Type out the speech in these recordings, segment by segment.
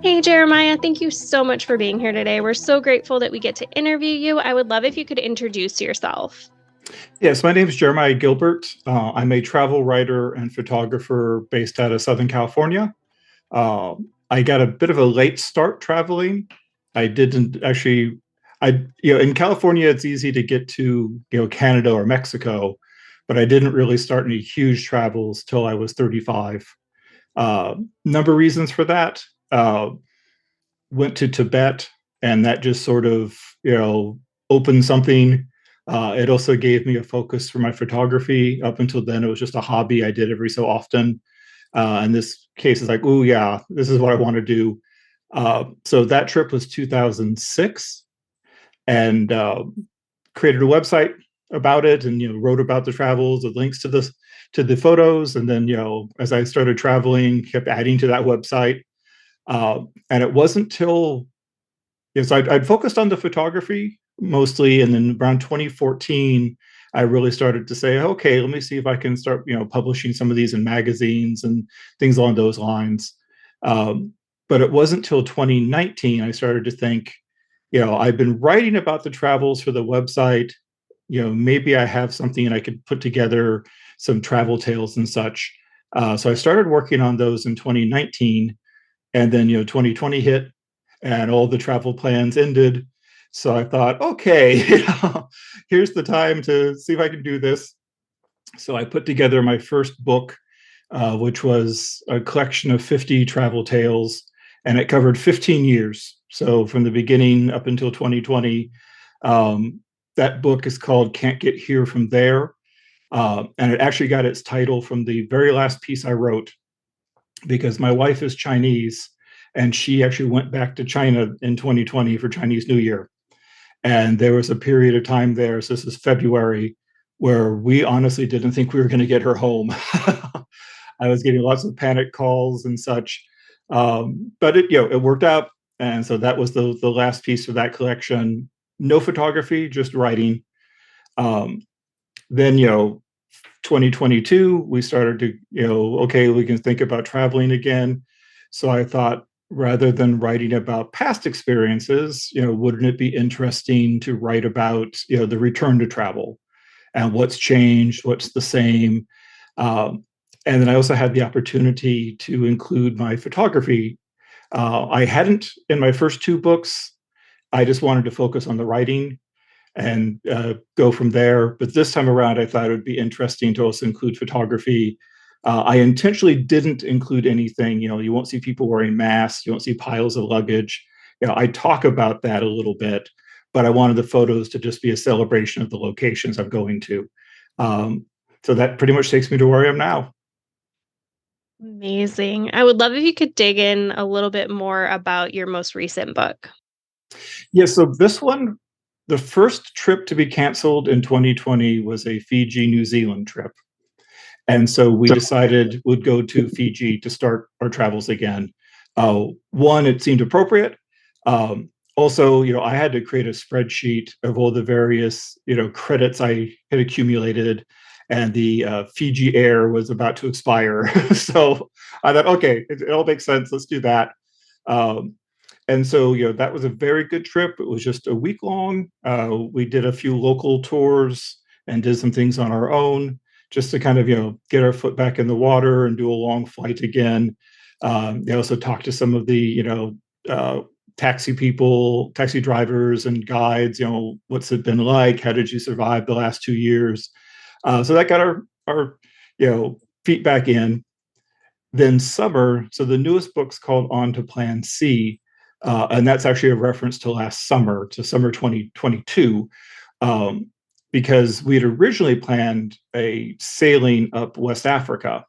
Hey, Jeremiah, thank you so much for being here today. We're so grateful that we get to interview you. I would love if you could introduce yourself. Yes, my name is Jeremiah Gilbert. I'm a travel writer and photographer based out of Southern California. I got a bit of a late start traveling. I didn't actually, in California, it's easy to get to, Canada or Mexico, but I didn't really start any huge travels till I was 35. Number of reasons for that. Uh, Went to Tibet, and that just sort of, opened something. It also gave me a focus for my photography. Up until then, it was just a hobby I did every so often. In this case, it's like, oh yeah, this is what I want to do. So that trip was 2006, and created a website about it, and wrote about the travels, the links to the photos, and then as I started traveling, kept adding to that website. And it wasn't till yes, I'd focused on the photography mostly, and then around 2014, I really started to say, okay, let me see if I can start, publishing some of these in magazines and things along those lines. Um, but it wasn't till 2019 I started to think, I've been writing about the travels for the website. Maybe I have something and I could put together some travel tales and such. So I started working on those in 2019, and then 2020 hit, and all the travel plans ended. So I thought, okay, here's the time to see if I can do this. So I put together my first book, which was a collection of 50 travel tales, and it covered 15 years. So from the beginning up until 2020. That book is called Can't Get Here from There. And it actually got its title from the very last piece I wrote, because my wife is Chinese, and she actually went back to China in 2020 for Chinese New Year. And there was a period of time there, so this is February, where we honestly didn't think we were going to get her home. I was getting lots of panic calls and such. But it worked out. And so that was the last piece of that collection. No photography, just writing. Um, then, 2022, we started to, okay, we can think about traveling again. So I thought, rather than writing about past experiences, wouldn't it be interesting to write about, the return to travel and what's changed, what's the same. And then I also had the opportunity to include my photography. I hadn't in my first two books. I just wanted to focus on the writing and go from there. But this time around, I thought it would be interesting to also include photography. I intentionally didn't include anything. You won't see people wearing masks. You won't see piles of luggage. I talk about that a little bit, but I wanted the photos to just be a celebration of the locations I'm going to. So that pretty much takes me to where I am now. Amazing. I would love if you could dig in a little bit more about your most recent book. Yeah, so this one, the first trip to be canceled in 2020 was a Fiji, New Zealand trip. And so we decided we'd go to Fiji to start our travels again. One, it seemed appropriate. Also, I had to create a spreadsheet of all the various, credits I had accumulated, and the Fiji Air was about to expire. So I thought, okay, it all makes sense. Let's do that. Um, and so, that was a very good trip. It was just a week long. We did a few local tours and did some things on our own, just to kind of, get our foot back in the water and do a long flight again. They also talked to some of the, uh, taxi people, taxi drivers and guides. What's it been like? How did you survive the last 2 years? So that got our, feet back in. Then summer. So the newest book's called On to Plan C, and that's actually a reference to last summer, to summer 2022, um, because we had originally planned a sailing up West Africa.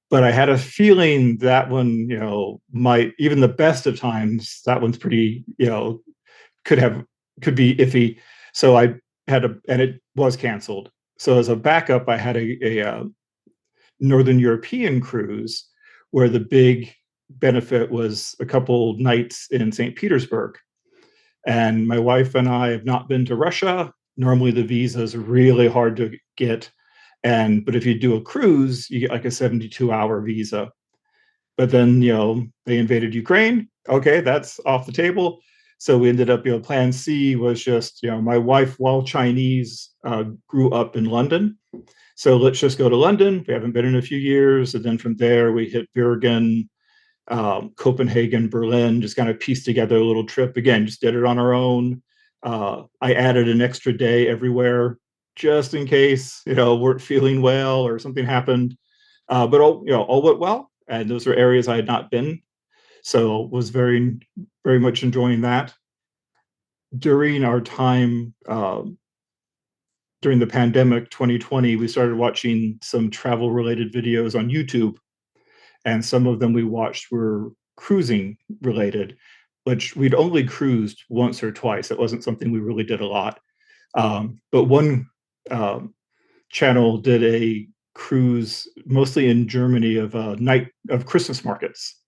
But I had a feeling that one, might, even the best of times, that one's pretty, could have, could be iffy. So I had a, and it was canceled. So as a backup, I had a Northern European cruise, where the big benefit was a couple nights in St. Petersburg. And my wife and I have not been to Russia. Normally, the visa is really hard to get. But if you do a cruise, you get like a 72-hour visa. but then they invaded Ukraine. Okay, that's off the table. So we ended up, plan C was just, my wife, while Chinese, grew up in London. So let's just go to London. We haven't been in a few years. And then from there, we hit Bergen, Copenhagen, Berlin, just kind of pieced together a little trip. Again, just did it on our own. I added an extra day everywhere just in case, weren't feeling well or something happened. But all went well. And those are areas I had not been. So was very, very much enjoying that. During our time, during the pandemic 2020, we started watching some travel related videos on YouTube, and some of them we watched were cruising related, which we'd only cruised once or twice. It wasn't something we really did a lot. But one um, channel did a cruise mostly in Germany of a night of Christmas markets,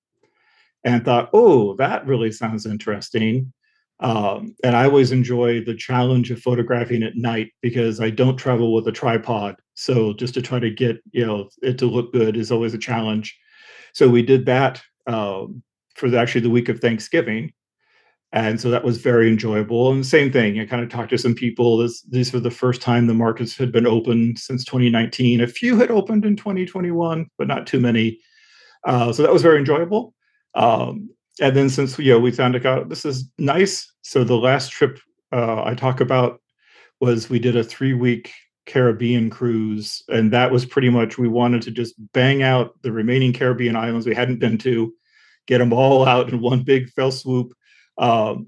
and thought, oh, that really sounds interesting. And I always enjoy the challenge of photographing at night because I don't travel with a tripod. So just to try to get it to look good is always a challenge. So we did that for actually the week of Thanksgiving. And so that was very enjoyable. And the same thing, I kind of talked to some people. These were the first time the markets had been open since 2019. A few had opened in 2021, but not too many. So that was very enjoyable. And then since we found out this is nice, so the last trip I talk about was we did a 3-week Caribbean cruise, and that was pretty much we wanted to just bang out the remaining Caribbean islands we hadn't been to, get them all out in one big fell swoop, um,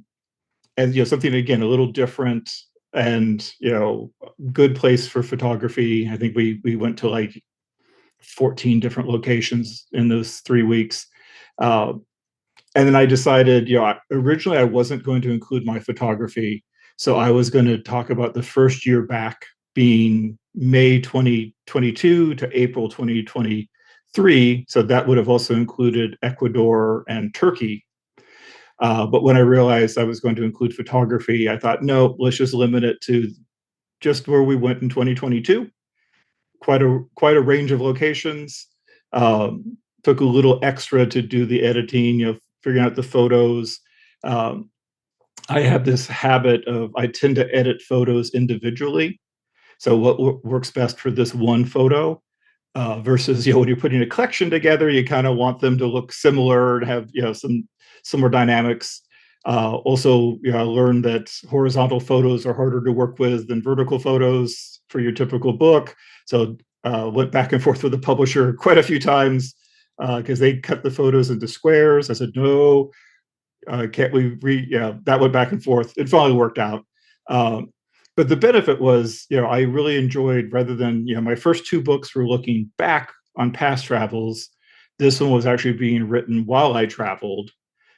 and something again a little different, and good place for photography. I think we went to like 14 different locations in those 3 weeks. Uh, and then I decided, originally I wasn't going to include my photography. So I was going to talk about the first year back being May 2022 to April 2023. So that would have also included Ecuador and Turkey. But when I realized I was going to include photography, I thought, no, let's just limit it to just where we went in 2022. Quite a range of locations. Took a little extra to do the editing, figuring out the photos. Um, I have this habit of I tend to edit photos individually. So what works best for this one photo versus when you're putting a collection together, you kind of want them to look similar and have some similar dynamics. Also, I learned that horizontal photos are harder to work with than vertical photos for your typical book. So went back and forth with the publisher quite a few times because they cut the photos into squares. I said, no, can't we that went back and forth. It finally worked out. Um, but the benefit was, I really enjoyed, rather than, my first two books were looking back on past travels. This one was actually being written while I traveled.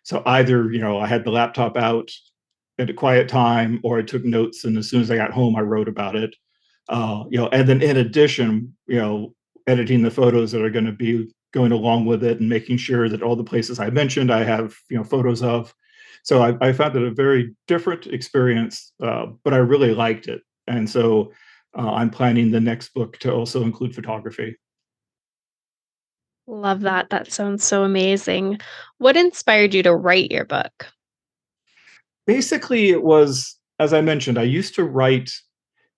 So either, I had the laptop out at a quiet time, or I took notes, and as soon as I got home, I wrote about it. And then in addition, editing the photos that are going to be going along with it, and making sure that all the places I mentioned, I have, photos of. So I found it a very different experience, but I really liked it. And so I'm planning the next book to also include photography. Love that. That sounds so amazing. What inspired you to write your book? Basically, it was, as I mentioned, I used to write,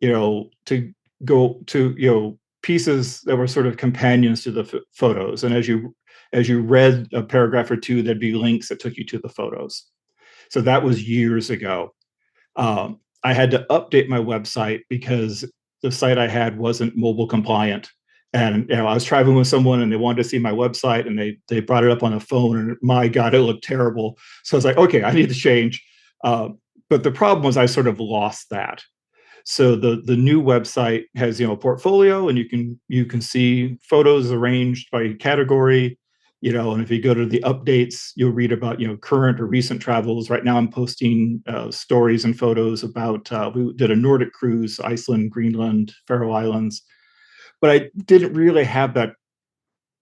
to go to, pieces that were sort of companions to the photos. And as you read a paragraph or two, there'd be links that took you to the photos. So that was years ago. I had to update my website because the site I had wasn't mobile compliant. And I was traveling with someone and they wanted to see my website, and they brought it up on a phone, and my God, it looked terrible. So I was like, okay, I need to change. Uh, but the problem was I sort of lost that. So the new website has a portfolio, and you can see photos arranged by category, and if you go to the updates, you'll read about current or recent travels. Right now I'm posting stories and photos about we did a Nordic cruise, Iceland, Greenland, Faroe Islands, but I didn't really have that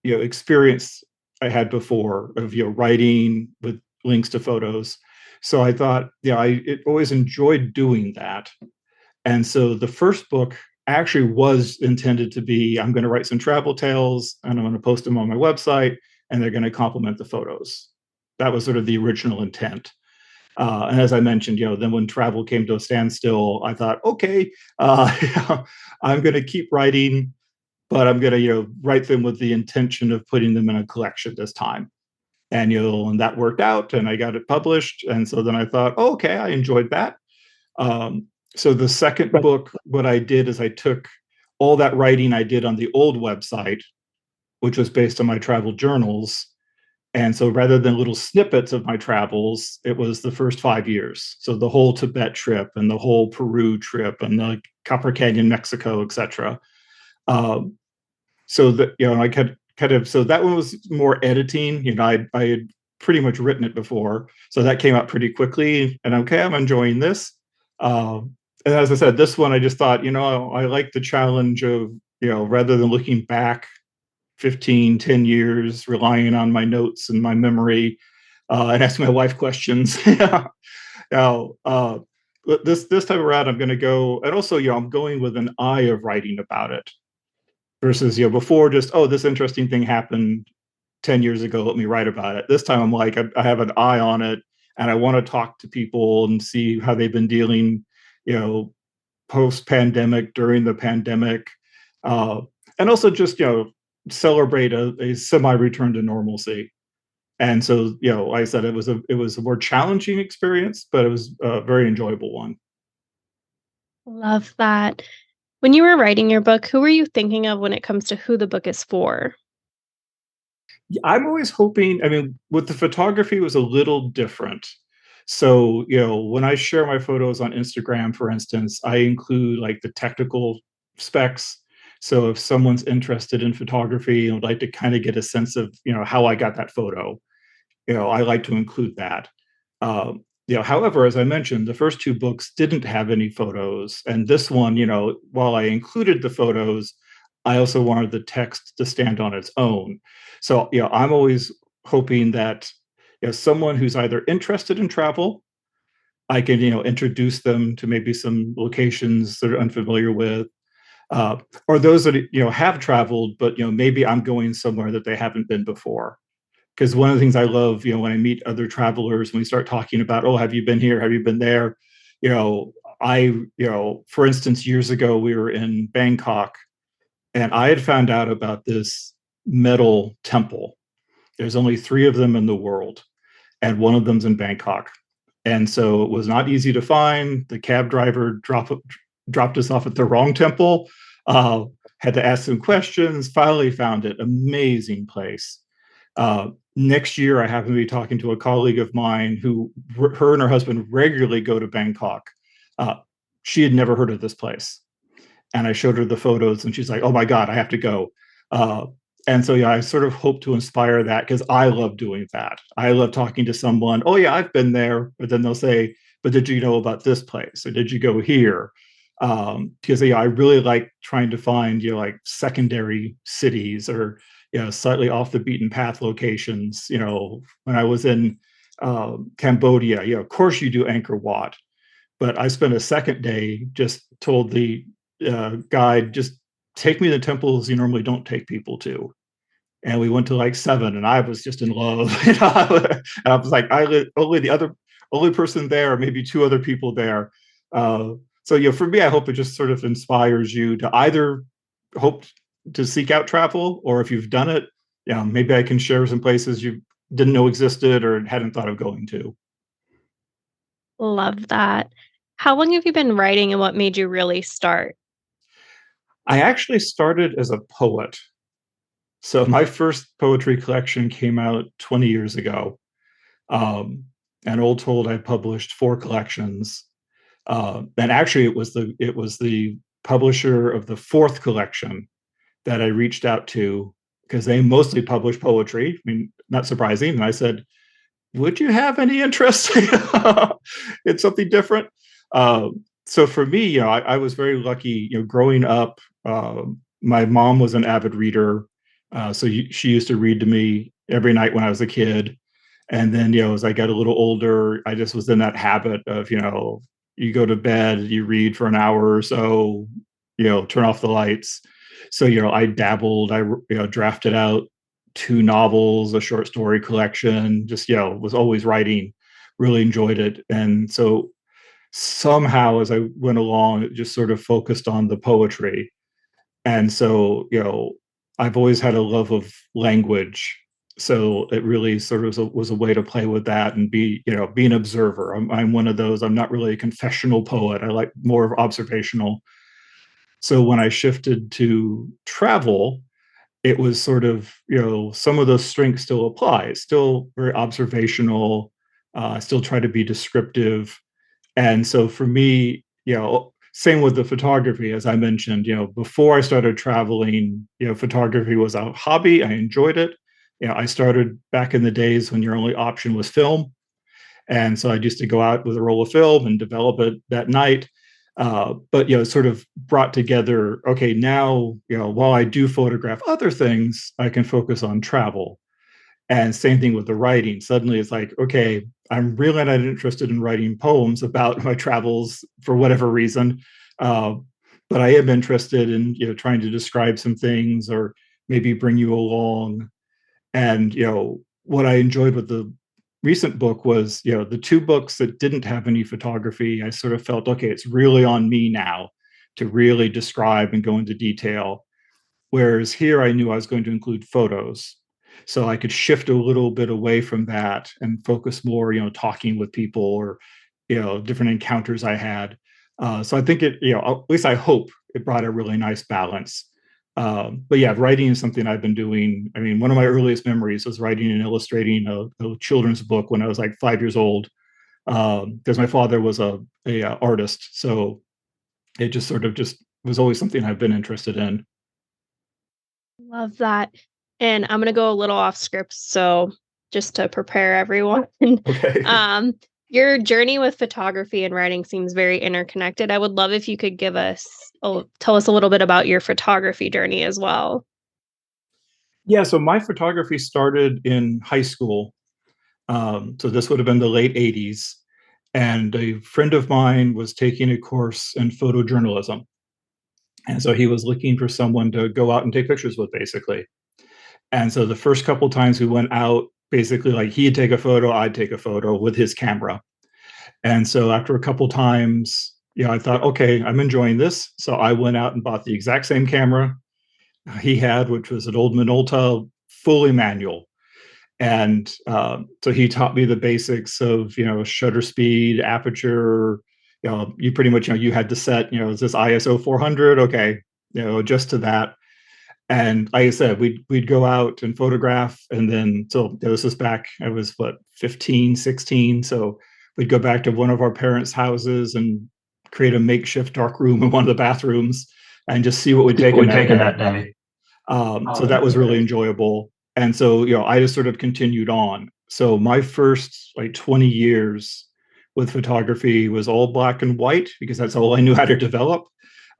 experience I had before of writing with links to photos. So I thought, I always enjoyed doing that. And so the first book actually was intended to be, I'm going to write some travel tales and I'm going to post them on my website. and they're going to complement the photos. That was sort of the original intent. And as I mentioned, then when travel came to a standstill, I thought, okay, I'm going to keep writing, but I'm going to, write them with the intention of putting them in a collection this time. And that worked out, and I got it published. And so then I thought, oh, okay, I enjoyed that. So the second book, what I did is I took all that writing I did on the old website, which was based on my travel journals. And so rather than little snippets of my travels, it was the first 5 years. So the whole Tibet trip and the whole Peru trip and the Copper Canyon, Mexico, etc. Um, so that, I kind of, so that one was more editing. I had pretty much written it before. So that came out pretty quickly. And okay, I'm enjoying this. And as I said, this one, I just thought, I like the challenge of, rather than looking back 10 years, relying on my notes and my memory, and asking my wife questions. Now, this time around, I'm going to go, and also, I'm going with an eye of writing about it versus, before just, oh, this interesting thing happened 10 years ago, let me write about it. This time I'm like, I have an eye on it, and I want to talk to people and see how they've been dealing, post-pandemic, during the pandemic, and also just, celebrate a semi-return to normalcy. And so, like I said, it was a more challenging experience, but it was a very enjoyable one. Love that. When you were writing your book, who were you thinking of when it comes to who the book is for? I'm always hoping, I mean, with the photography, it was a little different. So, when I share my photos on Instagram, for instance, I include like the technical specs. So if someone's interested in photography and would like to kind of get a sense of, how I got that photo, I like to include that. However, as I mentioned, the first two books didn't have any photos, and this one, while I included the photos, I also wanted the text to stand on its own. So, I'm always hoping that someone who's either interested in travel, I can, introduce them to maybe some locations they're unfamiliar with, uh, or those that have traveled, but maybe I'm going somewhere that they haven't been before. Because one of the things I love, when I meet other travelers, when we start talking about, oh, have you been here? Have you been there? For instance, years ago, we were in Bangkok, and I had found out about this metal temple. There's only three of them in the world, and one of them's in Bangkok. And so it was not easy to find. The cab driver dropped us off at the wrong temple. Uh, had to ask some questions. Finally found it. Amazing place. Next year, I happen to be talking to a colleague of mine who, her and her husband regularly go to Bangkok. Uh, she had never heard of this place, and I showed her the photos, and she's like, "Oh my God, I have to go." Uh, and so, I sort of hope to inspire that because I love doing that. I love talking to someone. Oh yeah, I've been there, but then they'll say, "But did you know about this place? Or did you go here?" Because I really like trying to find like secondary cities or slightly off the beaten path locations. When I was in Cambodia, of course you do Angkor Wat, but I spent a second day, just told the guide, just take me to temples you normally don't take people to. And we went to like seven, and I was just in love. And I was like, only person there, maybe two other people there. So for me, I hope it just sort of inspires you to either hope to seek out travel, or if you've done it, maybe I can share some places you didn't know existed or hadn't thought of going to. Love that. How long have you been writing and what made you really start? I actually started as a poet. So my first poetry collection came out 20 years ago. Um, and all told, I published four collections. And actually, it was the publisher of the fourth collection that I reached out to because they mostly publish poetry. I mean, not surprising. And I said, would you have any interest in something different? So for me, I was very lucky. Growing up, my mom was an avid reader, so she used to read to me every night when I was a kid. And then, as I got a little older, I just was in that habit of, you go to bed, you read for an hour or so, turn off the lights. So, I dabbled, I drafted out 2 novels, a short story collection, just, was always writing, really enjoyed it. And so somehow as I went along, it just sort of focused on the poetry. And so, I've always had a love of language. So it really sort of was a way to play with that and be an observer. I'm one of those, I'm not really a confessional poet. I like more of observational. So when I shifted to travel, it was sort of, some of those strengths still apply. It's still very observational. I still try to be descriptive. And so for me, same with the photography, as I mentioned, before I started traveling, photography was a hobby. I enjoyed it. I started back in the days when your only option was film. And so I used to go out with a roll of film and develop it that night. But sort of brought together. Okay, now while I do photograph other things, I can focus on travel. And same thing with the writing. Suddenly, it's like, okay, I'm really not interested in writing poems about my travels for whatever reason, uh, but I am interested in trying to describe some things or maybe bring you along. And what I enjoyed with the recent book was the 2 books that didn't have any photography. I sort of felt, okay, it's really on me now to really describe and go into detail. Whereas here I knew I was going to include photos. So I could shift a little bit away from that and focus more, talking with people or, different encounters I had. So I think it, at least I hope it brought a really nice balance. But yeah, writing is something I've been doing. I mean, one of my earliest memories was writing and illustrating a children's book when I was like 5 years old. Because my father was a artist, so it just sort of just was always something I've been interested in. Love that. And I'm gonna go a little off script, so just to prepare everyone. Okay. um, your journey with photography and writing seems very interconnected. I would love if you could tell us a little bit about your photography journey as well. Yeah, so my photography started in high school. So this would have been the late 80s. And a friend of mine was taking a course in photojournalism. And so he was looking for someone to go out and take pictures with, basically. And so the first couple times we went out, basically, like he'd take a photo, I'd take a photo with his camera. And so after a couple times, I thought, okay, I'm enjoying this. So I went out and bought the exact same camera he had, which was an old Minolta, fully manual. And so he taught me the basics of shutter speed, aperture. You pretty much you had to set is this ISO 400? Okay, just to that. And like I said, we'd go out and photograph, and then so this was back. I was what 15, 16. So we'd go back to one of our parents' houses and create a makeshift dark room in one of the bathrooms and just see what we'd taken that day. So that was really enjoyable. And so, I just sort of continued on. So my first like 20 years with photography was all black and white because that's all I knew how to develop.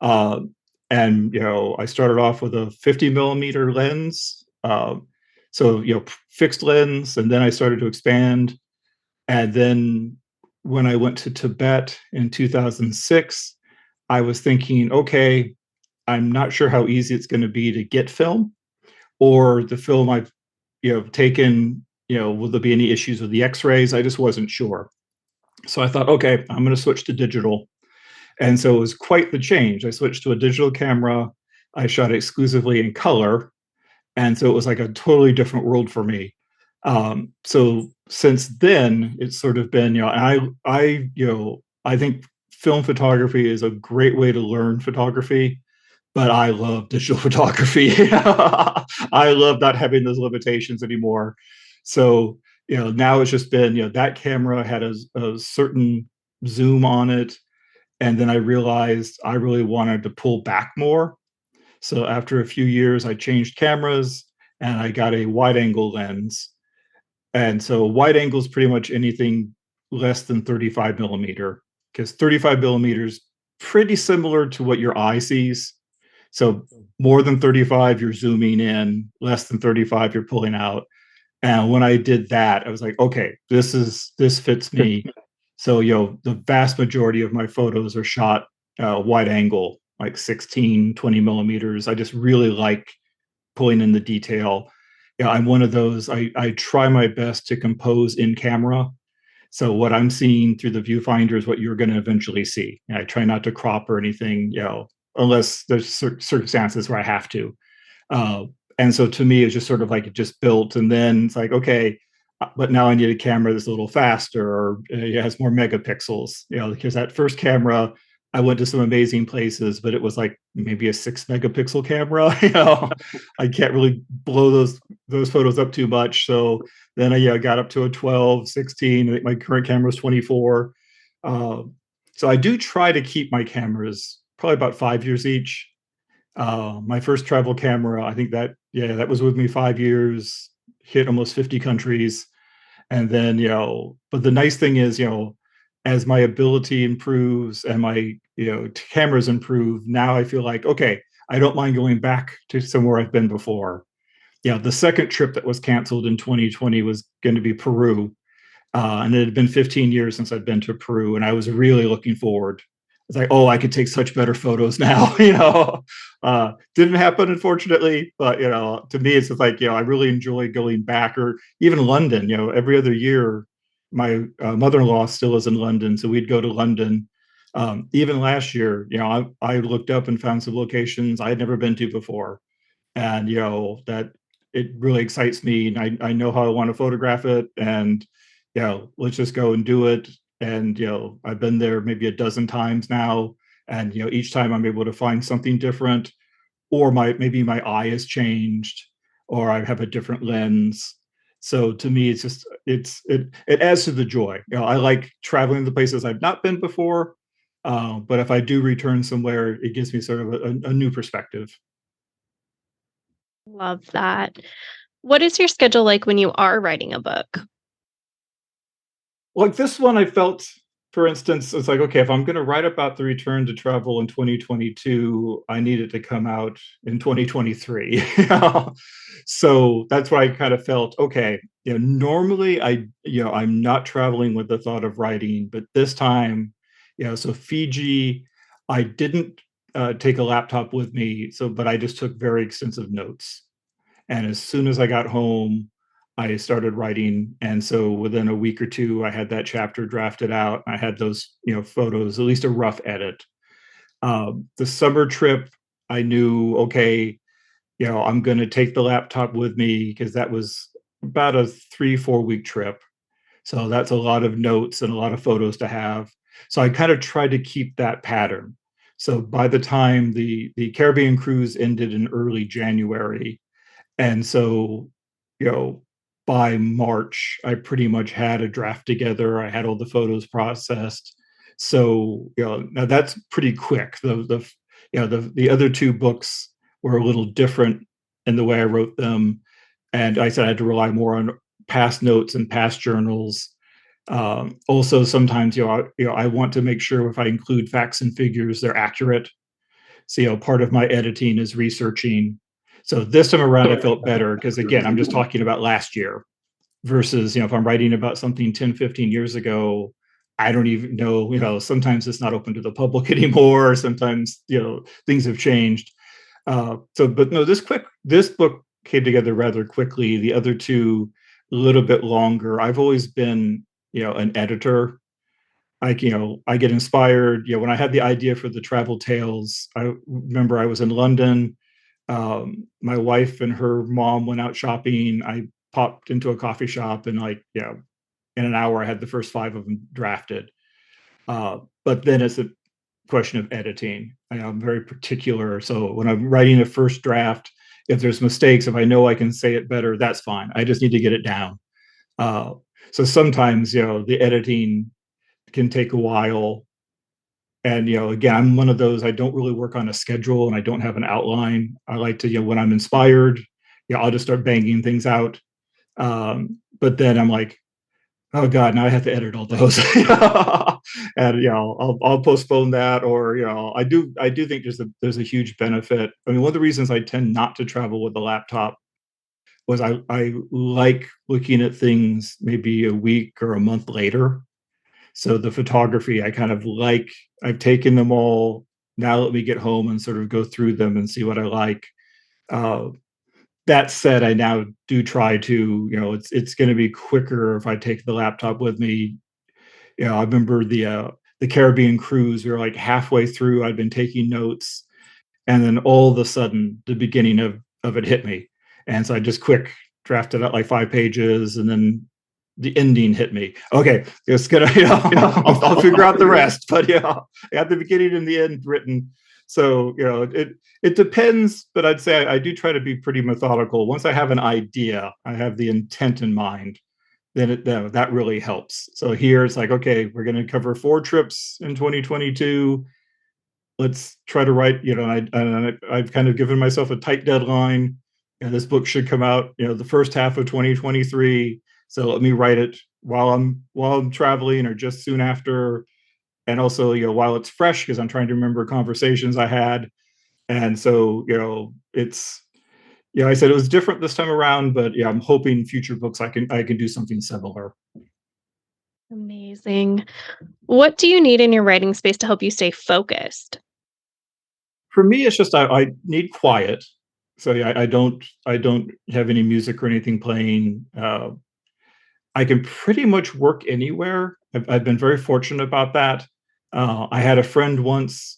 Uh, and, I started off with a 50 millimeter lens. So, fixed lens. And then I started to expand. And then when I went to Tibet in 2006, I was thinking, okay, I'm not sure how easy it's going to be to get film or the film I've taken, will there be any issues with the X-rays? I just wasn't sure. So I thought, okay, I'm going to switch to digital. And so it was quite the change. I switched to a digital camera. I shot exclusively in color, and so it was like a totally different world for me. So since then, it's sort of been, I think film photography is a great way to learn photography, but I love digital photography. I love not having those limitations anymore. So, now it's just been, that camera had a certain zoom on it. And then I realized I really wanted to pull back more. So after a few years, I changed cameras and I got a wide angle lens. And so wide angle is pretty much anything less than 35 millimeter, because 35 millimeters pretty similar to what your eye sees. So more than 35, you're zooming in, less than 35, you're pulling out. And when I did that, I was like, okay, this fits me. So, the vast majority of my photos are shot wide angle, like 16, 20 millimeters. I just really like pulling in the detail. I'm one of those. I try my best to compose in camera. So what I'm seeing through the viewfinder is what you're going to eventually see. I try not to crop or anything, unless there's circumstances where I have to. Uh, and so to me, it's just sort of like it just built, and then it's like, okay, but now I need a camera that's a little faster or it has more megapixels. Because that first camera, I went to some amazing places, but it was like maybe a 6 megapixel camera. I can't really blow those photos up too much. So then I got up to a 12, 16. I think my current camera is 24. Uh, so I do try to keep my cameras probably about 5 years each. My first travel camera, I think that was with me 5 years, hit almost 50 countries. And then, but the nice thing is, as my ability improves and my, cameras improve, now I feel like, okay, I don't mind going back to somewhere I've been before. The second trip that was canceled in 2020 was going to be Peru. And it had been 15 years since I'd been to Peru, and I was really looking forward. It's like, oh, I could take such better photos now. Didn't happen, unfortunately, but to me, it's just like, I really enjoy going back, or even London. Every other year, my mother-in-law still is in London, so we'd go to London. Even last year, I looked up and found some locations I had never been to before, and that it really excites me, and I know how I want to photograph it, and let's just go and do it. And I've been there maybe a dozen times now, and each time I'm able to find something different, or maybe my eye has changed, or I have a different lens. So to me, it's just it adds to the joy. I like traveling to places I've not been before, but if I do return somewhere, it gives me sort of a new perspective. Love that. What is your schedule like when you are writing a book? Like this one, I felt, for instance, it's like, okay, if I'm going to write about the return to travel in 2022, I need it to come out in 2023. So that's why I kind of felt, okay, normally I'm not traveling with the thought of writing, but this time, so Fiji, I didn't take a laptop with me, but I just took very extensive notes. And as soon as I got home, I started writing. And so within a week or two, I had that chapter drafted out. I had those, photos, at least a rough edit. The summer trip, I knew, okay, I'm going to take the laptop with me because that was about a 3, 4 week trip. So that's a lot of notes and a lot of photos to have. So I kind of tried to keep that pattern. So by the time the Caribbean cruise ended in early January, and so, you know, by March, I pretty much had a draft together. I had all the photos processed. So, now that's pretty quick. The other two books were a little different in the way I wrote them. And I said I had to rely more on past notes and past journals. Also, sometimes, I want to make sure if I include facts and figures, they're accurate. So, part of my editing is researching. So this time around, I felt better because, again, I'm just talking about last year versus, if I'm writing about something 10, 15 years ago, I don't even know, sometimes it's not open to the public anymore. Sometimes, things have changed. But no, this book came together rather quickly. The other two, a little bit longer. I've always been, an editor. I get inspired. When I had the idea for the travel tales, I remember I was in London. My wife and her mom went out shopping. I popped into a coffee shop, and in an hour I had the first 5 of them drafted. But then it's a question of editing. I'm very particular. So when I'm writing a first draft, if there's mistakes, if I know I can say it better, that's fine. I just need to get it down. Uh, so sometimes, the editing can take a while. And, again, I'm one of those, I don't really work on a schedule and I don't have an outline. I like to, when I'm inspired, I'll just start banging things out. But then I'm like, oh God, now I have to edit all those. And I'll postpone that, or I do think there's a huge benefit. I mean, one of the reasons I tend not to travel with a laptop was I like looking at things maybe a week or a month later. So the photography, I kind of like, I've taken them all. Now let me get home and sort of go through them and see what I like. Uh, That said, I now do try to, it's going to be quicker if I take the laptop with me. I remember the Caribbean cruise. We were like halfway through. I'd been taking notes, and then all of a sudden, the beginning of it hit me, and so I just quick drafted out like 5 pages, and then the ending hit me. Okay, it's gonna, I'll figure out the rest. But I got the beginning and the end written. So it depends, but I'd say I do try to be pretty methodical. Once I have an idea, I have the intent in mind, then that really helps. So here it's like, okay, we're going to cover 4 trips in 2022. Let's try to write, I've kind of given myself a tight deadline, and this book should come out, the first half of 2023. So let me write it while I'm traveling or just soon after. And also, while it's fresh, because I'm trying to remember conversations I had. And so, it's, I said it was different this time around, but yeah, I'm hoping future books I can do something similar. Amazing. What do you need in your writing space to help you stay focused? For me, it's just I need quiet. So yeah, I don't have any music or anything playing. I can pretty much work anywhere. I've been very fortunate about that. I had a friend once.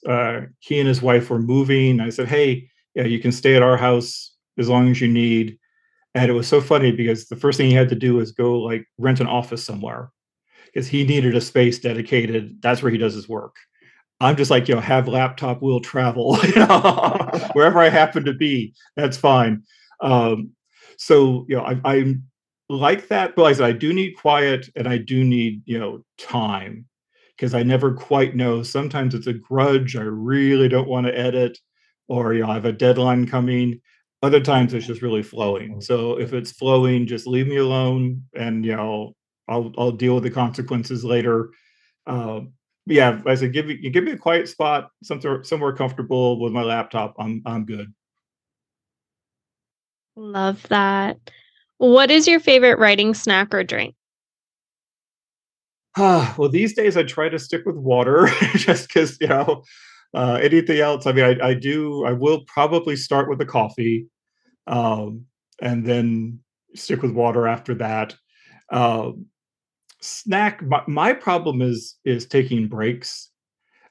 He and his wife were moving. I said, "Hey, yeah, you can stay at our house as long as you need." And it was so funny because the first thing he had to do was go like rent an office somewhere because he needed a space dedicated. That's where he does his work. I'm just like, have laptop, will travel, wherever I happen to be, that's fine. Um, so, I'm like that, but like I said, I do need quiet and I do need, time because I never quite know. Sometimes it's a grudge. I really don't want to edit, or, I have a deadline coming. Other times it's just really flowing. So if it's flowing, just leave me alone and, I'll deal with the consequences later. um, yeah, I said, give me a quiet spot, somewhere comfortable with my laptop. I'm good. Love that. What is your favorite writing snack or drink? Well, these days I try to stick with water just because anything else. I mean, I will probably start with the coffee, um, and then stick with water after that. Um, Snack. My problem is taking breaks.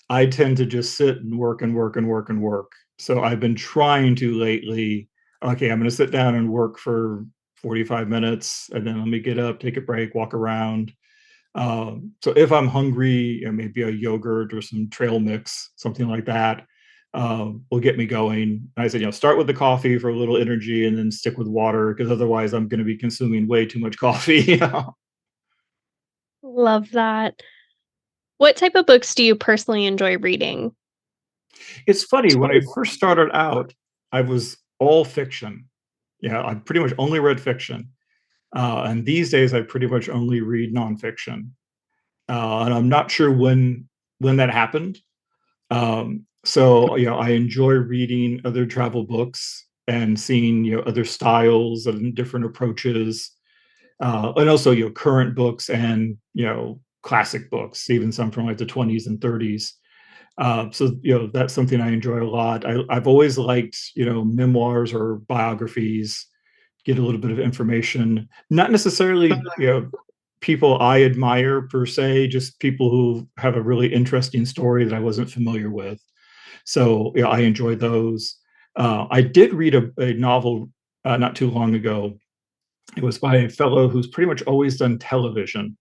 I tend to just sit and work and work and work and work. So I've been trying to lately, okay, I'm going to sit down and work for 45 minutes and then let me get up, take a break, walk around. So if I'm hungry, maybe a yogurt or some trail mix, something like that, will get me going. I said, start with the coffee for a little energy and then stick with water because otherwise I'm going to be consuming way too much coffee. Love that. What type of books do you personally enjoy reading? It's funny, when I first started out, I was all fiction. Yeah, I pretty much only read fiction. And these days, I pretty much only read nonfiction. And I'm not sure when that happened. So I enjoy reading other travel books and seeing other styles and different approaches, and also current books and classic books, even some from like the 20s and 30s. So that's something I enjoy a lot. I've always liked memoirs or biographies, get a little bit of information, not necessarily people I admire per se, just people who have a really interesting story that I wasn't familiar with. So I enjoy those. I did read a novel not too long ago. It was by a fellow who's pretty much always done television,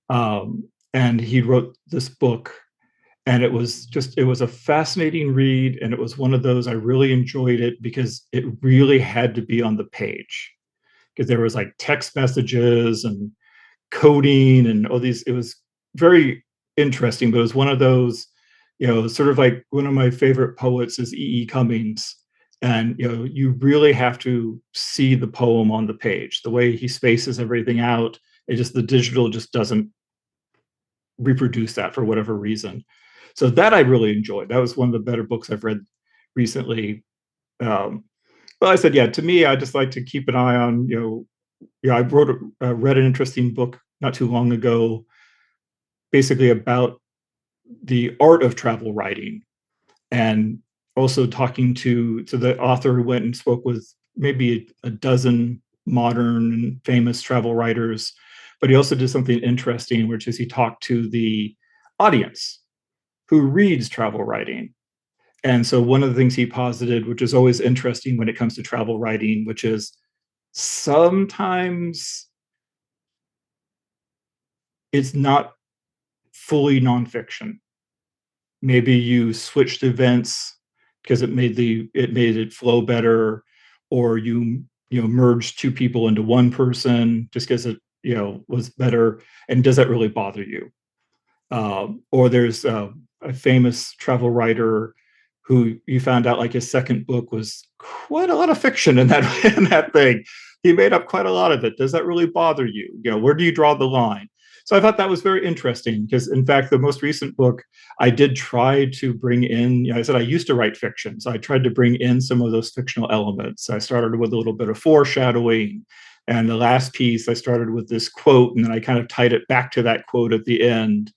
and he wrote this book, and it was a fascinating read, and it was one of those I really enjoyed it because it really had to be on the page because there was like text messages and coding and all these. It was very interesting, but it was one of those, sort of like one of my favorite poets is E. E. Cummings. And you really have to see the poem on the page. The way he spaces everything out, the digital just doesn't reproduce that for whatever reason. So that I really enjoyed. That was one of the better books I've read recently. Um, but I said, yeah, to me, I just like to keep an eye on, I read an interesting book not too long ago, basically about the art of travel writing, and also talking to the author who went and spoke with maybe a dozen modern and famous travel writers, but he also did something interesting, which is he talked to the audience who reads travel writing. And so one of the things he posited, which is always interesting when it comes to travel writing, which is sometimes it's not fully nonfiction. Maybe you switched events because it made it flow better, or you merged two people into one person just because it was better. And does that really bother you? Or there's a famous travel writer who you found out like his second book was quite a lot of fiction in that in that thing. He made up quite a lot of it. Does that really bother you? Where do you draw the line? So I thought that was very interesting because, in fact, the most recent book I did try to bring in. I said I used to write fiction, so I tried to bring in some of those fictional elements. I started with a little bit of foreshadowing, and the last piece I started with this quote, and then I kind of tied it back to that quote at the end.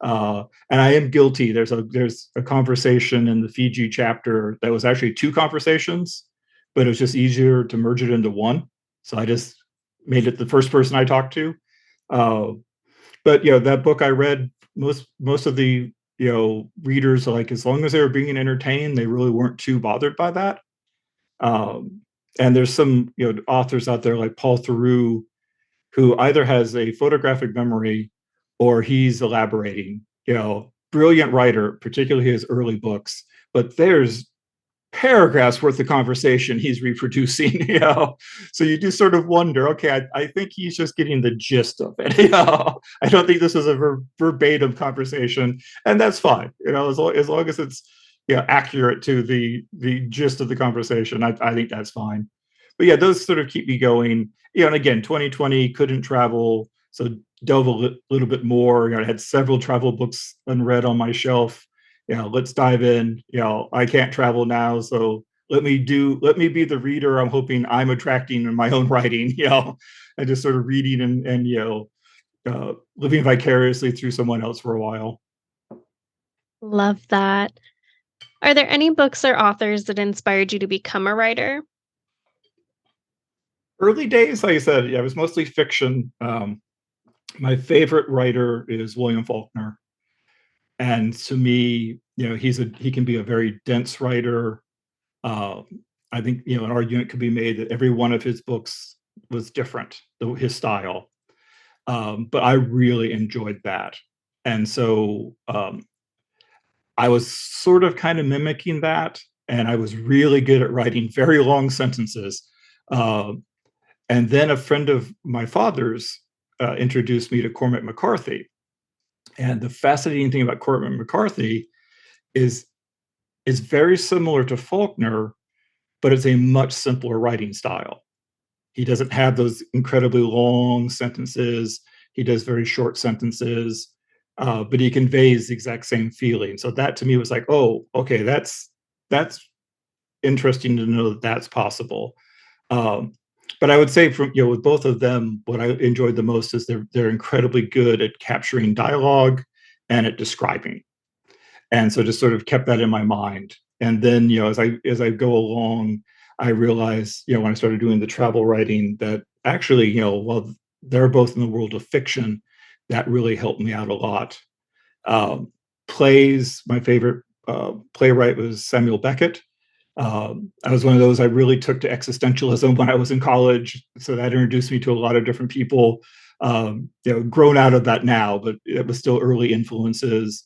And I am guilty. There's a conversation in the Fiji chapter that was actually two conversations, but it was just easier to merge it into one. So I just made it the first person I talked to. Uh, but that book I read, most of the readers, like, as long as they were being entertained, they really weren't too bothered by that. Um, and there's some authors out there like Paul Theroux, who either has a photographic memory or he's elaborating. Brilliant writer, particularly his early books, but there's paragraphs worth of conversation he's reproducing. So you do sort of wonder, okay, I think he's just getting the gist of it. I don't think this is a verbatim conversation, and that's fine. As long as it's accurate to the gist of the conversation, I think that's fine. But yeah, those sort of keep me going. And again, 2020 couldn't travel, so delve little bit more. I had several travel books unread on my shelf. Let's dive in. I can't travel now, so let me be the reader I'm hoping I'm attracting in my own writing. And just sort of reading and living vicariously through someone else for a while. Love that. Are there any books or authors that inspired you to become a writer? Early days, like I said, it was mostly fiction. My favorite writer is William Faulkner, and to me, he can be a very dense writer. Uh, I think an argument could be made that every one of his books was different, his style. But I really enjoyed that, and so I was sort of kind of mimicking that, and I was really good at writing very long sentences. Uh, and then a friend of my father's introduced me to Cormac McCarthy, and the fascinating thing about Cormac McCarthy is very similar to Faulkner, but it's a much simpler writing style. He doesn't have those incredibly long sentences. He does very short sentences, but he conveys the exact same feeling. So that to me was like, oh, okay, that's interesting to know that that's possible. Um, but I would say from with both of them, what I enjoyed the most is they're incredibly good at capturing dialogue and at describing. And so just sort of kept that in my mind. And then as I go along, I realized when I started doing the travel writing that actually while they're both in the world of fiction, that really helped me out a lot. Um, Plays, my favorite playwright was Samuel Beckett. I was one of those I really took to existentialism when I was in college, so that introduced me to a lot of different people. Grown out of that now, but it was still early influences.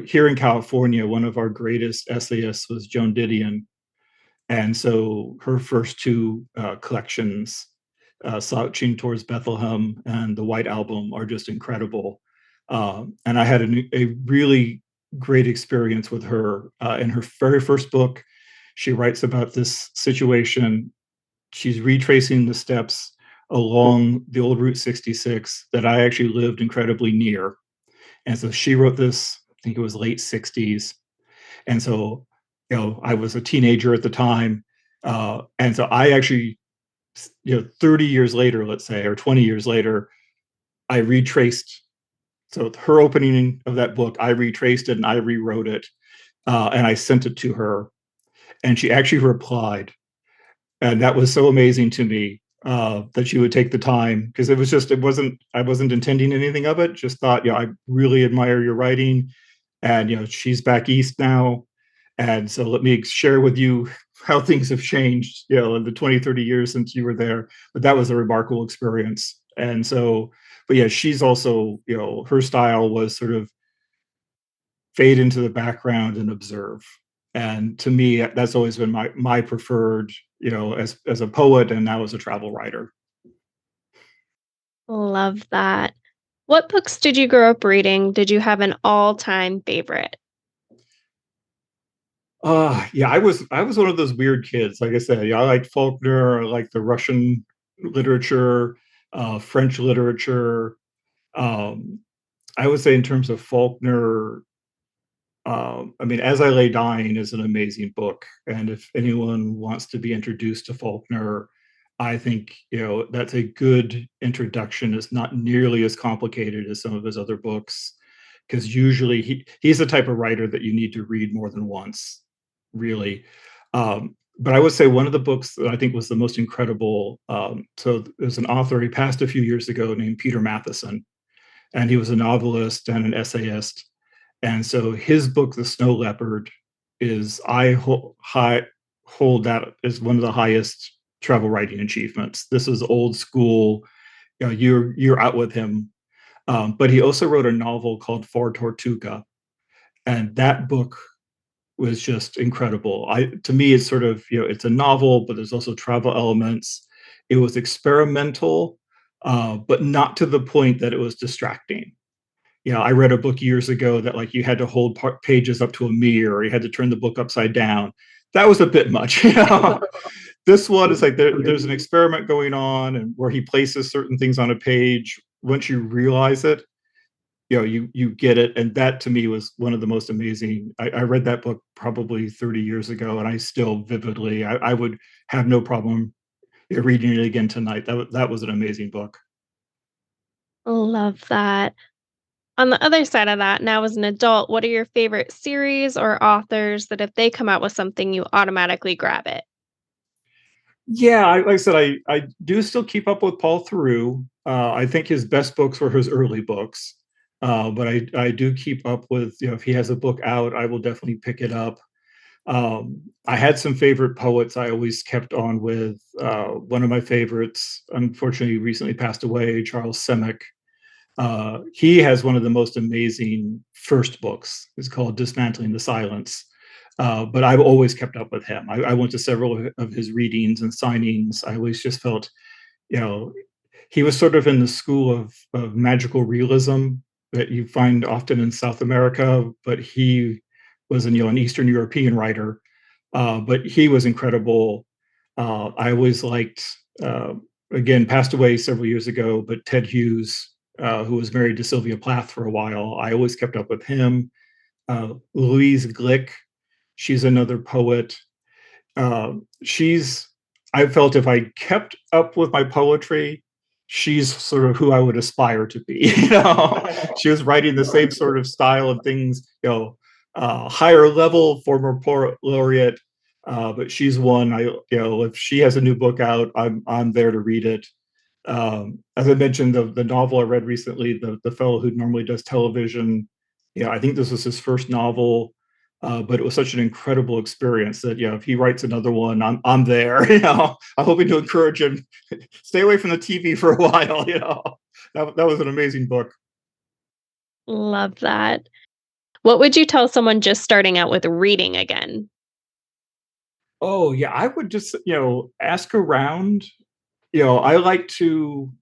Here in California, one of our greatest essayists was Joan Didion, and so her first two collections, Slouching Towards Bethlehem and The White Album, are just incredible. And I had a really great experience with her. In her very first book, she writes about this situation. She's retracing the steps along the old Route 66 that I actually lived incredibly near. And so she wrote this, I think it was late 60s. And so, I was a teenager at the time. And so I actually, 30 years later, let's say, or 20 years later, I retraced. So her opening of that book, I retraced it and I rewrote it. And I sent it to her. And she actually replied. And that was so amazing to me, that you would take the time, because it wasn't, I wasn't intending anything of it. Just thought, I really admire your writing, and she's back east now, and so let me share with you how things have changed, in the 20, 30 years since you were there. But that was a remarkable experience. And so, but yeah, she's also, her style was sort of fade into the background and observe. And to me, that's always been my preferred, as a poet and now as a travel writer. Love that. What books did you grow up reading? Did you have an all-time favorite? Yeah, I was one of those weird kids. Like I said, I liked Faulkner, I liked the Russian literature, French literature. Um, I would say in terms of Faulkner, I mean, As I Lay Dying is an amazing book, and if anyone wants to be introduced to Faulkner, I think that's a good introduction. It's not nearly as complicated as some of his other books, because usually he's the type of writer that you need to read more than once, really. But I would say one of the books that I think was the most incredible. So there's an author, he passed a few years ago, named Peter Matheson, and he was a novelist and an essayist. And so his book, The Snow Leopard, is hold that as one of the highest travel writing achievements. This is old school. You're out with him. But he also wrote a novel called For Tortuga, and that book was just incredible. To me, it's sort of, it's a novel, but there's also travel elements. It was experimental, but not to the point that it was distracting. I read a book years ago that, like, you had to hold pages up to a mirror, or you had to turn the book upside down. That was a bit much. This one is like there's an experiment going on, and where he places certain things on a page. Once you realize it, you get it, and that to me was one of the most amazing. I read that book probably 30 years ago, and I still vividly, I would have no problem reading it again tonight. That was an amazing book. Love that. On the other side of that, now as an adult, what are your favorite series or authors that if they come out with something, you automatically grab it? Yeah, like I said, I do still keep up with Paul Theroux. I think his best books were his early books, but I do keep up with, if he has a book out, I will definitely pick it up. I had some favorite poets I always kept on with. One of my favorites, unfortunately, recently passed away, Charles Semick. He has one of the most amazing first books. It's called Dismantling the Silence. But I've always kept up with him. I went to several of his readings and signings. I always just felt, you know, he was sort of in the school of magical realism that you find often in South America, but he was an Eastern European writer. But he was incredible. I always liked, again, passed away several years ago, but Ted Hughes, who was married to Sylvia Plath for a while. I always kept up with him. Louise Glick, she's another poet. She's, I felt if I kept up with my poetry, she's sort of who I would aspire to be. She was writing the same sort of style of things, higher level, former poet laureate. But she's one if she has a new book out, I'm there to read it. As I mentioned, the novel I read recently, the fellow who normally does television, I think this was his first novel, but it was such an incredible experience that if he writes another one, I'm there. I'm hoping to encourage him, stay away from the TV for a while. That was an amazing book. Love that. What would you tell someone just starting out with reading again? Oh yeah, I would just ask around. I like to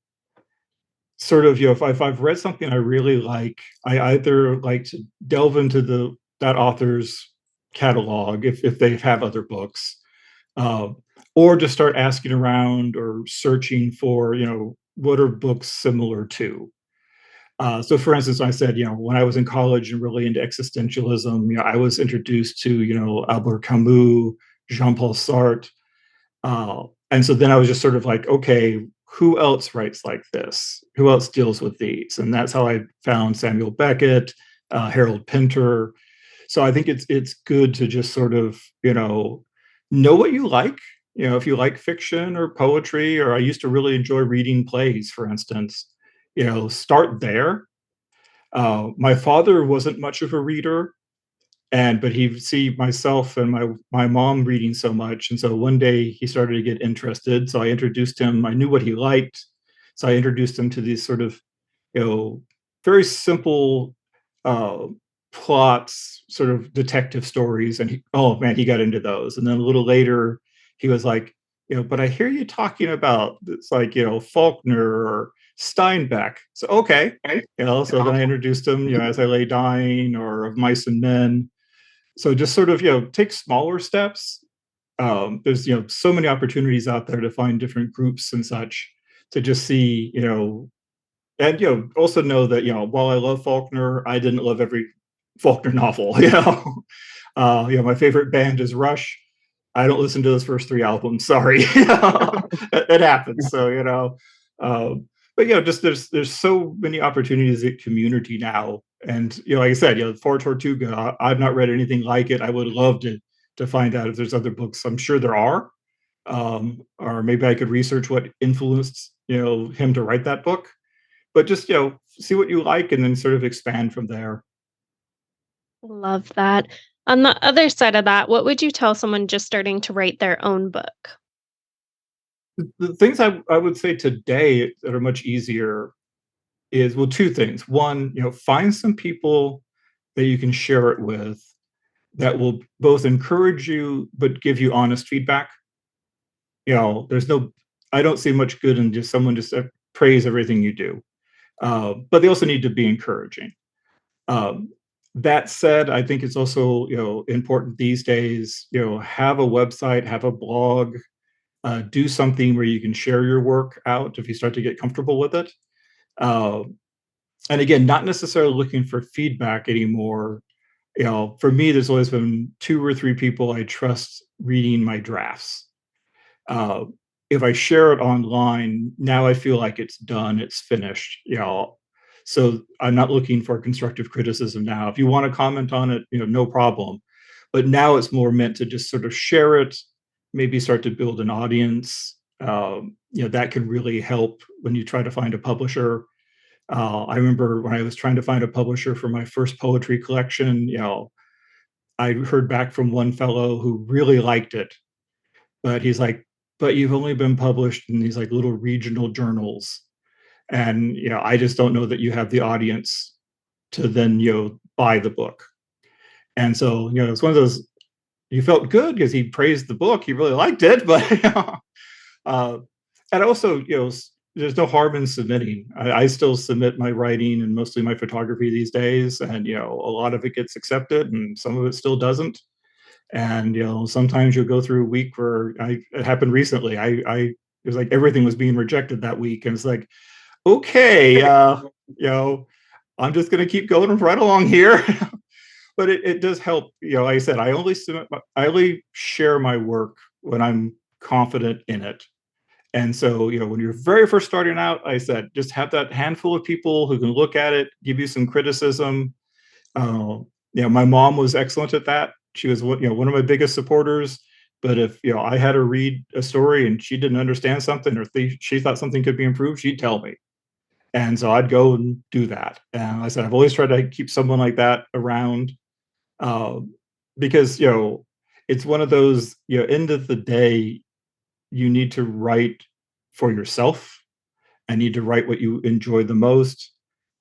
sort of, if I've read something I really like, I either like to delve into that author's catalog if they have other books, um, or just start asking around or searching for, what are books similar to. So, for instance, I said, when I was in college and really into existentialism, I was introduced to, Albert Camus, Jean-Paul Sartre, and so then I was just sort of like, okay, who else writes like this? Who else deals with these? And that's how I found Samuel Beckett, Harold Pinter. So I think it's good to just sort of know what you like, if you like fiction or poetry, or I used to really enjoy reading plays, for instance, start there. My father wasn't much of a reader, but he'd see myself and my mom reading so much, and so one day he started to get interested. So I introduced him. I knew what he liked, so I introduced him to these sort of you know, very simple uh, plots, sort of detective stories. And oh man, he got into those. And then a little later, he was like, but I hear you talking about it's like, Faulkner or Steinbeck. So, okay. So then I introduced him, As I Lay Dying or Of Mice and Men. So just sort of, take smaller steps. There's, so many opportunities out there to find different groups and such to just see, and also know that while I love Faulkner, I didn't love every Faulkner novel. My favorite band is Rush. I don't listen to those first three albums. Sorry, it happens. So but just there's so many opportunities at community now, and like I said, For Tortuga, I've not read anything like it. I would love to find out if there's other books. I'm sure there are, or maybe I could research what influenced him to write that book, but just see what you like and then sort of expand from there. Love that. On the other side of that, what would you tell someone just starting to write their own book? The things I would say today that are much easier is, well, two things. One, find some people that you can share it with that will both encourage you but give you honest feedback. There's no, I don't see much good in just someone just praise everything you do, but they also need to be encouraging. Um, that said, I think it's also important these days. Have a website, have a blog, do something where you can share your work out if you start to get comfortable with it. Uh, and again, not necessarily looking for feedback anymore. For me, there's always been two or three people I trust reading my drafts. Uh, if I share it online, now I feel like it's done, it's finished. So I'm not looking for constructive criticism now. If you want to comment on it, no problem. But now it's more meant to just sort of share it, maybe start to build an audience. That can really help when you try to find a publisher. I remember when I was trying to find a publisher for my first poetry collection, I heard back from one fellow who really liked it, but he's like, but you've only been published in these like little regional journals. And, I just don't know that you have the audience to then, buy the book. And so, it's one of those, you felt good because he praised the book. He really liked it. But, uh, and also, there's no harm in submitting. I still submit my writing and mostly my photography these days. And, a lot of it gets accepted and some of it still doesn't. And sometimes you'll go through a week where it happened recently. It was like everything was being rejected that week, and it's like, okay, you know, I'm just going to keep going right along here. But it does help. Like I said, I only share my work when I'm confident in it. And so, when you're very first starting out, I said, just have that handful of people who can look at it, give you some criticism. uh, my mom was excellent at that. She was one of my biggest supporters. But if I had her read a story and she didn't understand something, or she thought something could be improved, she'd tell me. And so I'd go and do that. And I said I've always tried to keep someone like that around, uh, because it's one of those, end of the day, you need to write for yourself. I need to write what you enjoy the most.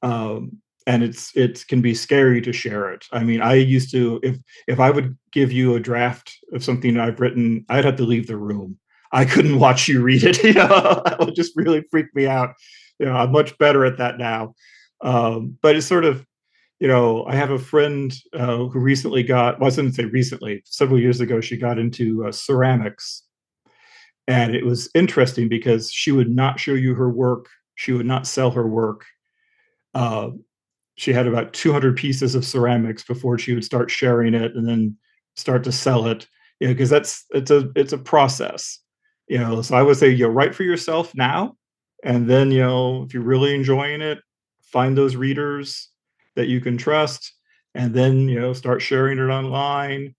Um, and it can be scary to share it. I mean, I used to, if I would give you a draft of something I've written, I'd have to leave the room. I couldn't watch you read it. That would just really freak me out. I'm much better at that now. But it's sort of, I have a friend who recently well, I shouldn't say recently, several years ago, she got into ceramics. And it was interesting because she would not show you her work. She would not sell her work. Uh, she had about 200 pieces of ceramics before she would start sharing it and then start to sell it. Because it's a process. So I would say, write for yourself now, and then if you're really enjoying it, find those readers that you can trust, and then start sharing it online.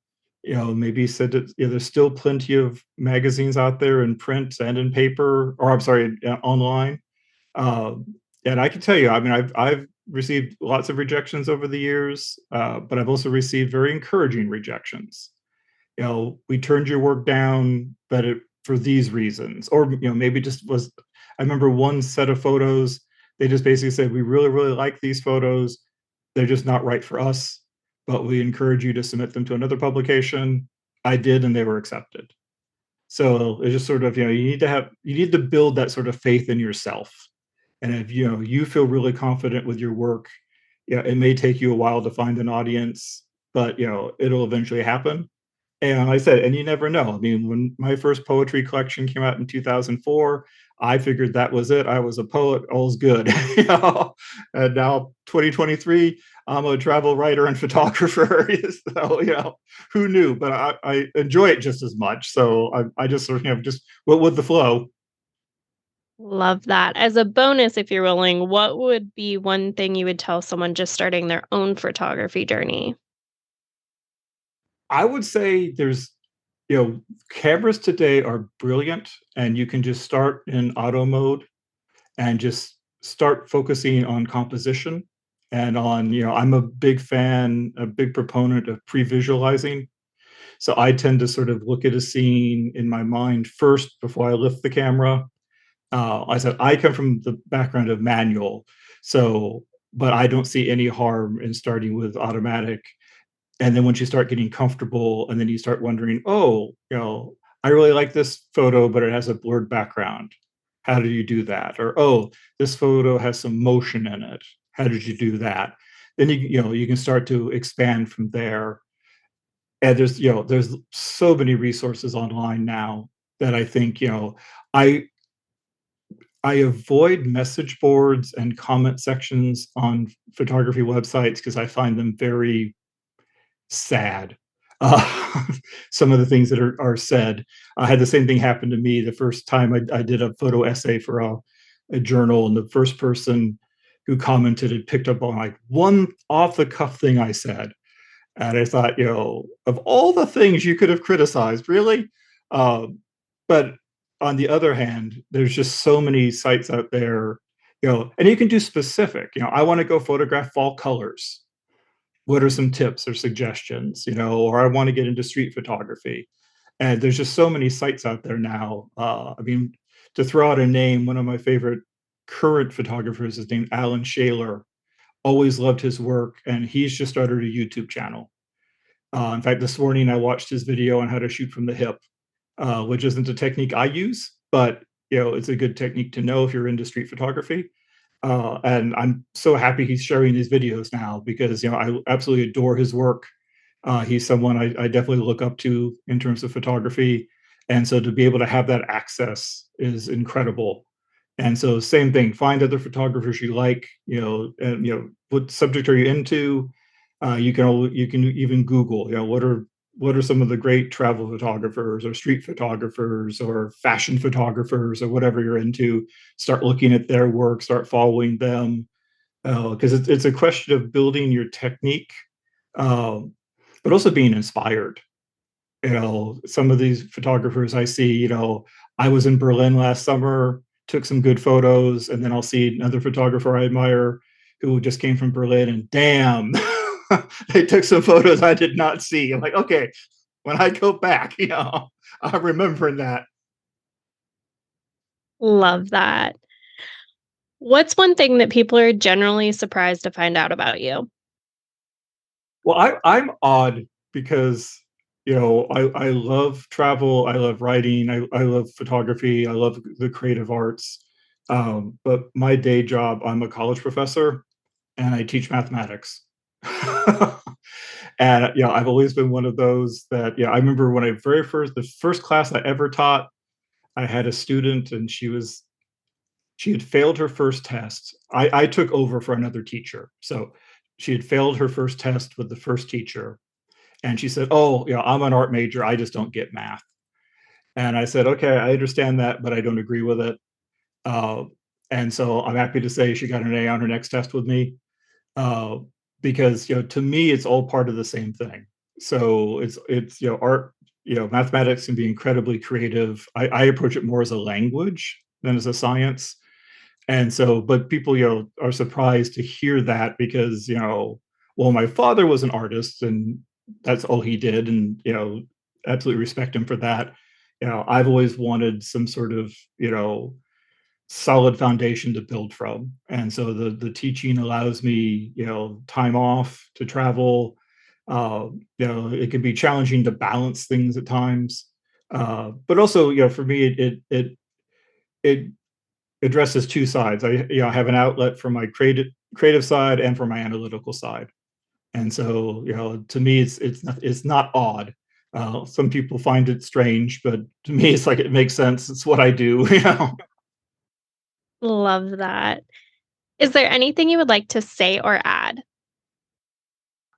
maybe said that, there's still plenty of magazines out there in print and in paper, or I'm sorry, online. Um, and I can tell you, I mean, I've received lots of rejections over the years, but I've also received very encouraging rejections. We turned your work down, but for these reasons, or maybe just was. I remember one set of photos. They just basically said, "We really, really like these photos. They're just not right for us, but we encourage you to submit them to another publication." I did, and they were accepted. So it's just sort of, you need to build that sort of faith in yourself. And if you feel really confident with your work, yeah, it may take you a while to find an audience, but it'll eventually happen. And like I said, and you never know. I mean, when my first poetry collection came out in 2004, I figured that was it. I was a poet, all's good. And now 2023, I'm a travel writer and photographer. So, who knew? But I enjoy it just as much. So I just sort of just went with the flow. Love that. As a bonus, if you're willing, what would be one thing you would tell someone just starting their own photography journey? I would say cameras today are brilliant, and you can just start in auto mode and just start focusing on composition and on, I'm a big fan, a big proponent of pre-visualizing. So I tend to sort of look at a scene in my mind first before I lift the camera. I said I come from the background of manual, so but I don't see any harm in starting with automatic. And then once you start getting comfortable, and then you start wondering, oh, I really like this photo, but it has a blurred background. How did you do that? Or, oh, this photo has some motion in it. How did you do that? Then you can start to expand from there. And there's so many resources online now that I think, I I avoid message boards and comment sections on photography websites because I find them very sad. Uh, some of the things that are said. I had the same thing happen to me the first time I did a photo essay for a journal, and the first person who commented had picked up on like one off the cuff thing I said. And I thought, of all the things you could have criticized, really? Um, but on the other hand, there's just so many sites out there, and you can do specific. I want to go photograph fall colors. What are some tips or suggestions? Or I want to get into street photography. And there's just so many sites out there now. I mean, to throw out a name, one of my favorite current photographers is named Alan Shaler. Always loved his work, and he's just started a YouTube channel. In fact, this morning I watched his video on how to shoot from the hip, which isn't a technique I use, but it's a good technique to know if you're into street photography. And I'm so happy he's sharing these videos now because I absolutely adore his work. He's someone I definitely look up to in terms of photography, and so to be able to have that access is incredible. And so, same thing. Find other photographers you like. And what subject are you into? You can even Google. What are some of the great travel photographers or street photographers or fashion photographers or whatever you're into. Start looking at their work, start following them, because it's a question of building your technique, um, but also being inspired. Some of these photographers I see, I was in Berlin last summer, took some good photos, and then I'll see another photographer I admire who just came from Berlin, and damn, they took some photos I did not see. I'm like, okay, when I go back, I'm remembering that. Love that. What's one thing that people are generally surprised to find out about you? Well, I'm odd because I love travel, I love writing, I love photography, I love the creative arts. But my day job, I'm a college professor and I teach mathematics. And I've always been one of those that I remember when the first class I ever taught, I had a student and she had failed her first test. I took over for another teacher. So she had failed her first test with the first teacher. And she said, oh, I'm an art major. I just don't get math. And I said, okay, I understand that, but I don't agree with it. Uh, and so I'm happy to say she got an A on her next test with me, uh, because to me it's all part of the same thing. So it's art, mathematics can be incredibly creative. I approach it more as a language than as a science. And so, but people, are surprised to hear that because, well, my father was an artist and that's all he did. And, absolutely respect him for that. I've always wanted some sort of, solid foundation to build from. And so the teaching allows me, time off to travel. It can be challenging to balance things at times. But also, for me, it addresses two sides. I have an outlet for my creative side and for my analytical side. And so, to me, it's not odd. Some people find it strange, but to me, it's like it makes sense. It's what I do. Love that. Is there anything you would like to say or add?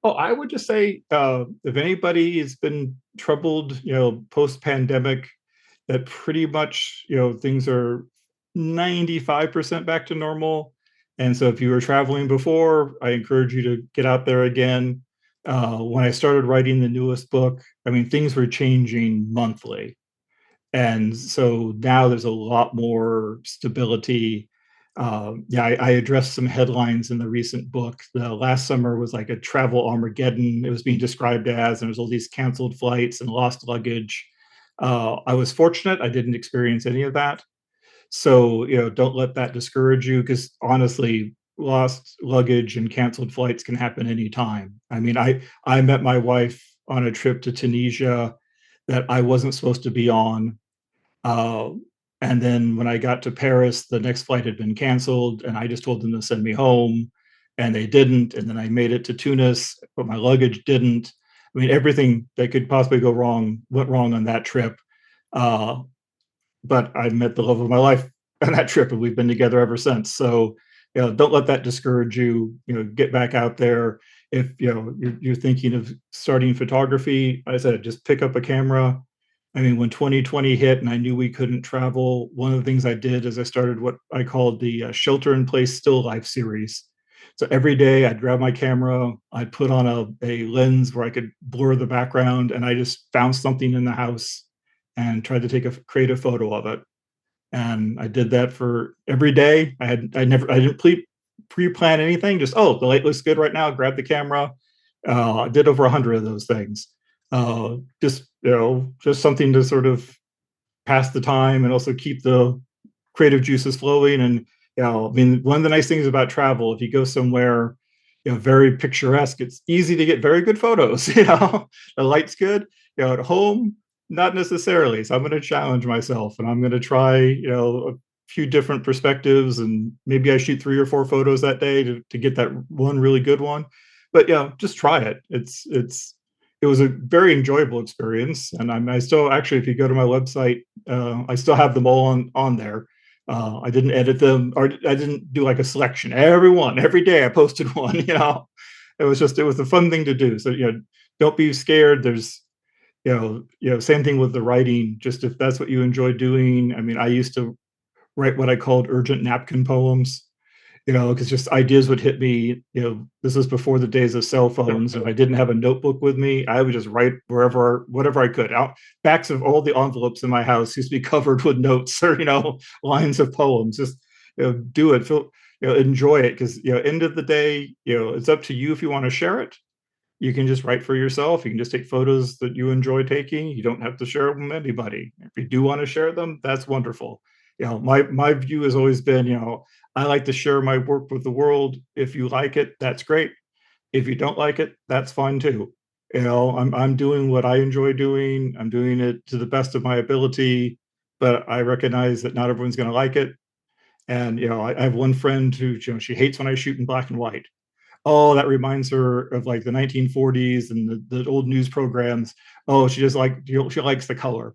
Oh, I would just say, if anybody has been troubled, post pandemic, that pretty much, things are 95% back to normal. And so if you were traveling before, I encourage you to get out there again. When I started writing the newest book, I mean, things were changing monthly. And so now there's a lot more stability. Yeah, I addressed some headlines in the recent book. The last summer was like a travel Armageddon. It was being described as, and there's all these canceled flights and lost luggage. I was fortunate; I didn't experience any of that. So don't let that discourage you, because honestly, lost luggage and canceled flights can happen anytime. I mean, I met my wife on a trip to Tunisia that I wasn't supposed to be on, uh, and then when I got to Paris, the next flight had been canceled, and I just told them to send me home, and they didn't. And then I made it to Tunis, but my luggage didn't. I mean, everything that could possibly go wrong went wrong on that trip. Uh, but I met the love of my life on that trip, and we've been together ever since. So, don't let that discourage you. Get back out there. If you're thinking of starting photography, I said just pick up a camera. I mean, when 2020 hit and I knew we couldn't travel, one of the things I did is I started what I called the Shelter in Place Still Life series. So every day I'd grab my camera, I'd put on a lens where I could blur the background, and I just found something in the house and tried to take a creative photo of it. And I did that for every day. I didn't pre-plan anything. Just, oh, the light looks good right now. Grab the camera. I did over 100 of those things. Just something to sort of pass the time and also keep the creative juices flowing. And I mean, one of the nice things about travel, if you go somewhere, very picturesque, it's easy to get very good photos. The light's good. At home, not necessarily. So I'm going to challenge myself, and I'm going to try, a few different perspectives, and maybe I shoot 3 or 4 photos that day to get that one really good one. But just try it. It was a very enjoyable experience, and I still actually, if you go to my website, I still have them all on there. I didn't edit them, or I didn't do like a selection. Every day I posted one. It was a fun thing to do. So don't be scared. There's same thing with the writing. Just if that's what you enjoy doing. I mean, I used to write what I called urgent napkin poems, because just ideas would hit me. This was before the days of cell phones. If I didn't have a notebook with me, I would just write whatever I could. Out backs of all the envelopes in my house used to be covered with notes or lines of poems. Just do it. Feel enjoy it, because end of the day, it's up to you if you want to share it. You can just write for yourself. You can just take photos that you enjoy taking. You don't have to share them with anybody. If you do want to share them, that's wonderful. My view has always been, I like to share my work with the world. If you like it, that's great. If you don't like it, that's fine too. I'm doing what I enjoy doing. I'm doing it to the best of my ability, but I recognize that not everyone's going to like it. And I have one friend who, she hates when I shoot in black and white. Oh, that reminds her of like the 1940s and the old news programs. Oh, she just like she likes the color.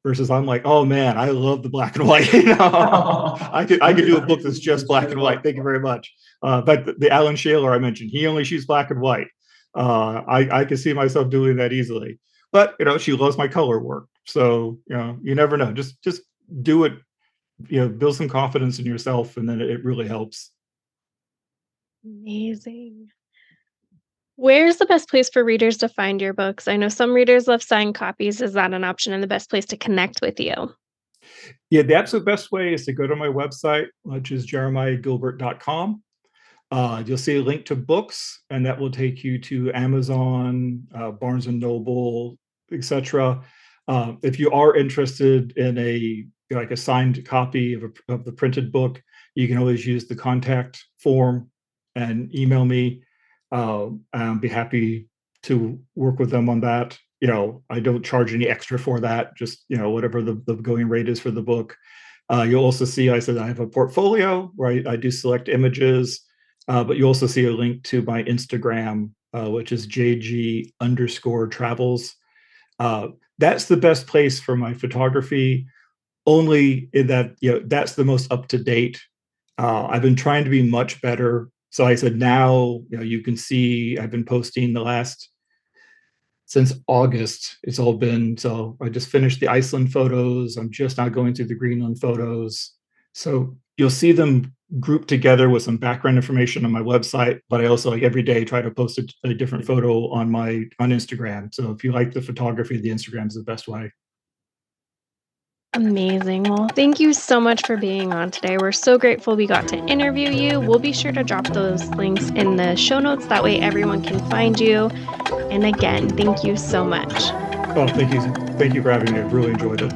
Versus I'm like, oh man, I love the black and white. I could do a book that's just black and white. Thank you very much. But the Alan Shaler I mentioned, he only shoots black and white. I can see myself doing that easily. But she loves my color work. So you never know. Just do it. Build some confidence in yourself, and then it really helps. Amazing. Where's the best place for readers to find your books? I know some readers love signed copies. Is that an option and the best place to connect with you? Yeah, the absolute best way is to go to my website, which is jeremiahgilbert.com. You'll see a link to books, and that will take you to Amazon, Barnes and Noble, etc. If you are interested in a signed copy of the printed book, you can always use the contact form and email me. I'll be happy to work with them on that. I don't charge any extra for that, just whatever the going rate is for the book. You'll also see, I said I have a portfolio where I do select images, but you also see a link to my Instagram, which is JG_travels. Uh, that's the best place for my photography, only in that, that's the most up to date. I've been trying to be much better. So I said, now, you can see I've been posting since August. It's all been, so I just finished the Iceland photos. I'm just now going through the Greenland photos. So you'll see them grouped together with some background information on my website, but I also like every day try to post a different photo on Instagram. So if you like the photography, the Instagram is the best way. Amazing. Well, thank you so much for being on today. We're so grateful we got to interview you. We'll be sure to drop those links in the show notes. That way everyone can find you. And again, thank you so much. Oh, thank you. Thank you for having me. I've really enjoyed it.